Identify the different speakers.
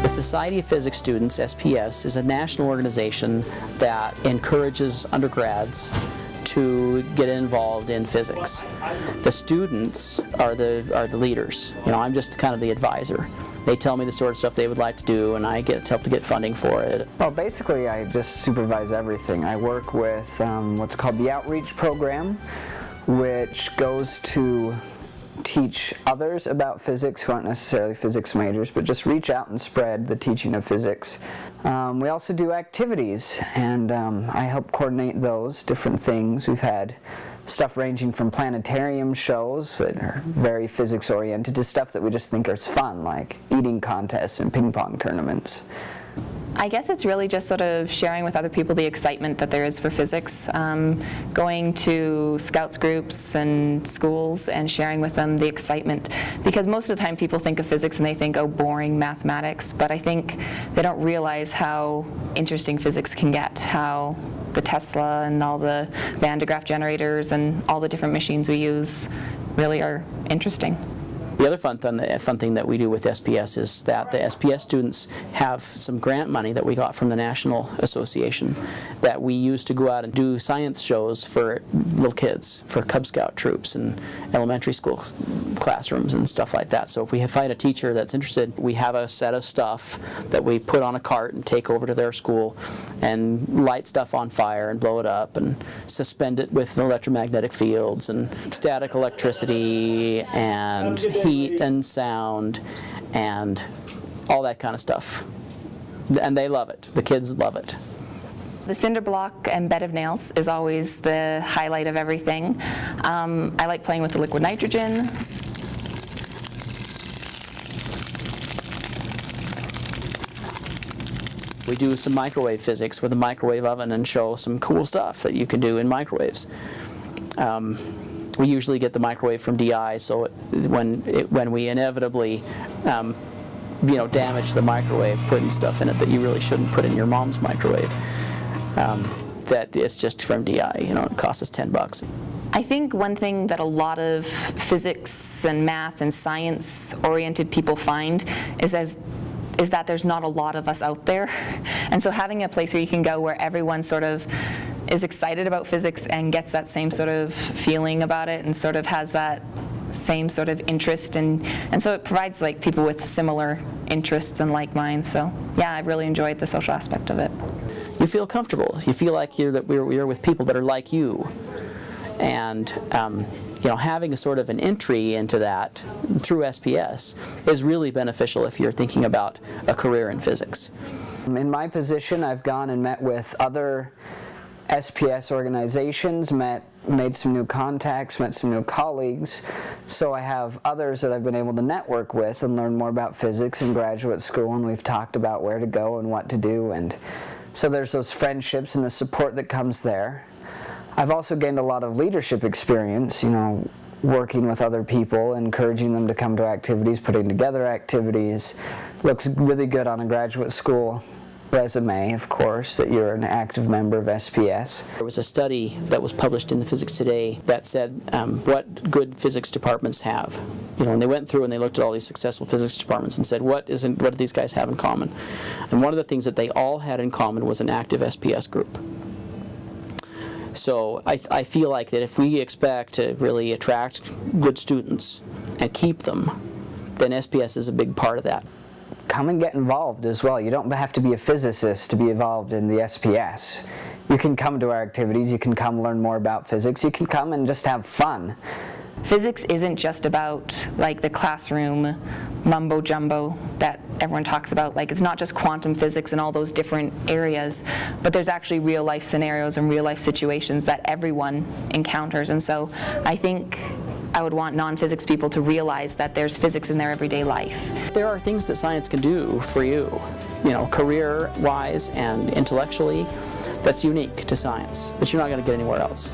Speaker 1: The Society of Physics Students, SPS, is a national organization that encourages undergrads to get involved in physics. The students are the leaders. I'm just kind of the advisor. They tell me the sort of stuff they would like to do, and I help to get funding for it.
Speaker 2: Well, basically, I just supervise everything. I work with what's called the outreach program, which goes to teach others about physics who aren't necessarily physics majors, but just reach out and spread the teaching of physics. We also do activities, and I help coordinate those different things. We've had stuff ranging from planetarium shows that are very physics oriented to stuff that we just think is fun, like eating contests and ping pong tournaments.
Speaker 3: I guess it's really just sort of sharing with other people the excitement that there is for physics, going to scouts groups and schools and sharing with them the excitement, because most of the time people think of physics and they think, oh, boring mathematics, but I think they don't realize how interesting physics can get, how the Tesla and all the Van de Graaff generators and all the different machines we use really are interesting.
Speaker 1: The other fun thing that we do with SPS is that the SPS students have some grant money that we got from the National Association that we use to go out and do science shows for little kids, for Cub Scout troops and elementary school classrooms and stuff like that. So if we find a teacher that's interested, we have a set of stuff that we put on a cart and take over to their school and light stuff on fire and blow it up and suspend it with electromagnetic fields and static electricity and heat and sound and all that kind of stuff. And they love it. The kids love it.
Speaker 3: The cinder block and bed of nails is always the highlight of everything. I like playing with the liquid nitrogen.
Speaker 1: We do some microwave physics with a microwave oven and show some cool stuff that you can do in microwaves. We usually get the microwave from DI, so when we inevitably damage the microwave, putting stuff in it that you really shouldn't put in your mom's microwave, that it's just from DI. It costs us $10.
Speaker 3: I think one thing that a lot of physics and math and science-oriented people find is that there's not a lot of us out there. And so having a place where you can go where everyone sort of is excited about physics and gets that same sort of feeling about it and sort of has that same sort of interest, and so it provides like people with similar interests and like minds. So yeah, I really enjoyed the social aspect of it.
Speaker 1: You feel comfortable. You feel like you're with people that are like you, and having a sort of an entry into that through SPS is really beneficial if you're thinking about a career in physics.
Speaker 2: In my position, I've gone and met with other SPS organizations, made some new contacts, met some new colleagues, so I have others that I've been able to network with and learn more about physics in graduate school, and we've talked about where to go and what to do, and so there's those friendships and the support that comes there. I've also gained a lot of leadership experience, working with other people, encouraging them to come to activities, putting together activities. Looks really good on a graduate school resume, of course, that you're an active member of SPS.
Speaker 1: There was a study that was published in the Physics Today that said what good physics departments have. And they went through and they looked at all these successful physics departments and said, what do these guys have in common? And one of the things that they all had in common was an active SPS group. So I feel like that if we expect to really attract good students and keep them, then SPS is a big part of that.
Speaker 2: Come and get involved as well. You don't have to be a physicist to be involved in the SPS. You can come to our activities, you can come learn more about physics, you can come and just have fun.
Speaker 3: Physics isn't just about like the classroom mumbo jumbo that everyone talks about. Like, it's not just quantum physics and all those different areas, but there's actually real life scenarios and real life situations that everyone encounters. And so I think I would want non-physics people to realize that there's physics in their everyday life.
Speaker 1: There are things that science can do for you, career-wise and intellectually, that's unique to science, that you're not going to get anywhere else.